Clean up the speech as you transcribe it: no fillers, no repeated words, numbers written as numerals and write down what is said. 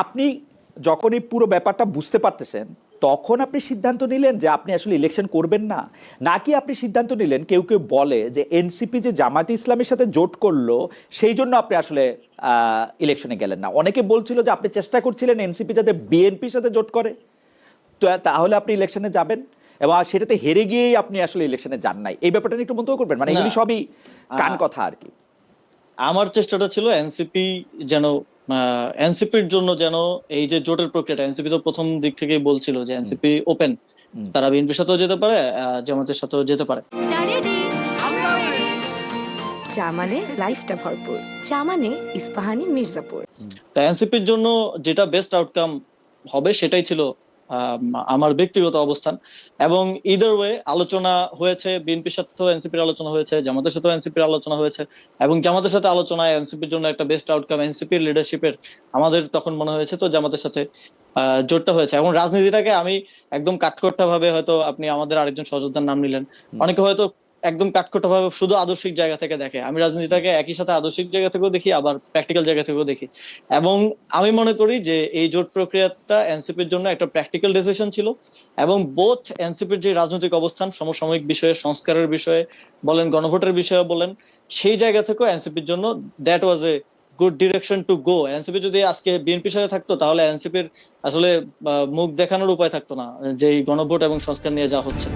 আপনি যখন এই পুরো ব্যাপারটা বুঝতে পারতেছেন তখন আপনি সিদ্ধান্ত নিলেন যে আপনি আসলে ইলেকশন করবেন না, নাকি আপনি সিদ্ধান্ত নিলেন কেউ কেউ বলে যে এনসিপি যে জামায়াতে ইসলামের সাথে জোট করলো সেই জন্য আপনি আসলে ইলেকশনে গেলেন না? অনেকে বলছিল যে আপনি চেষ্টা করছিলেন এনসিপি যাতে বিএনপির সাথে জোট করে, তো তাহলে আপনি ইলেকশনে যাবেন, এবং সেটাতে হেরে গিয়েই আপনি আসলে ইলেকশনে যান নাই। এই ব্যাপারটা নিয়ে একটু মন্তব্য করবেন, মানে না, এগুলি সবই কান আ- কথা আর কি। আমার চেষ্টাটা ছিল এনসিপি যেন এনসিপির জন্য যেন এই যে জোটের প্রক্রিয়াটা, এনসিপি তো প্রথম দিক থেকেই বলছিল যে হুম, এনসিপি ওপেন, হুম। তারা বিএনপির সাথেও যেতে পারে, জামাতের সাথেও যেতে পারে। চা মানে লাইফটা ভরপুর, চা মানে ইস্পাহানি মির্জাপুর। তা এনসিপির জন্য যেটা বেস্ট আউটকাম হবে সেটাই ছিল আমার ব্যক্তিগত অবস্থান। এবং ইদার ওয়ে আলোচনা হয়েছে, বিএনপির সাথেও এনসিপির আলোচনা হয়েছে, জামাতের সাথেও এনসিপির আলোচনা হয়েছে, এবং জামাতের সাথে আলোচনায় এনসিপির জন্য একটা বেস্ট আউটকাম এনসিপির লিডারশিপের আমাদের তখন মনে হয়েছে, তো জামাতের সাথে জোটটা হয়েছে। এবং রাজনীতিটাকে আমি একদম কাঠখোট্টা ভাবে, হয়তো আপনি আমাদের আরেকজন সহযোদ্ধার নাম নিলেন, অনেকে হয়তো একদম কাঠখোট্টা ভাবে শুধু আদর্শিক জায়গা থেকে দেখে, আমি রাজনীতিটাকে একই সাথে আদর্শিক জায়গা থেকেও দেখি, আবার প্র্যাকটিক্যাল জায়গা থেকেও দেখি। এবং আমি মনে করি যে এই জোট প্রক্রিয়াটা এনসিপির জন্য একটা প্র্যাকটিক্যাল ডিসিশন ছিল, এবং বোথ এনসিপির যে রাজনৈতিক অবস্থান, সমসাময়িক বিষয়ে, সংস্কারের বিষয়ে বলেন, গণভোটের বিষয়ে বলেন, সেই জায়গা থেকেও এনসিপির জন্য that was a good direction to go. NCP যদি আজকে বিএনপির সাথে থাকতো তাহলে এনসিপির আসলে মুখ দেখানোর উপায় থাকতো না, যে এই গণভোট এবং সংস্কার নিয়ে যা হচ্ছে।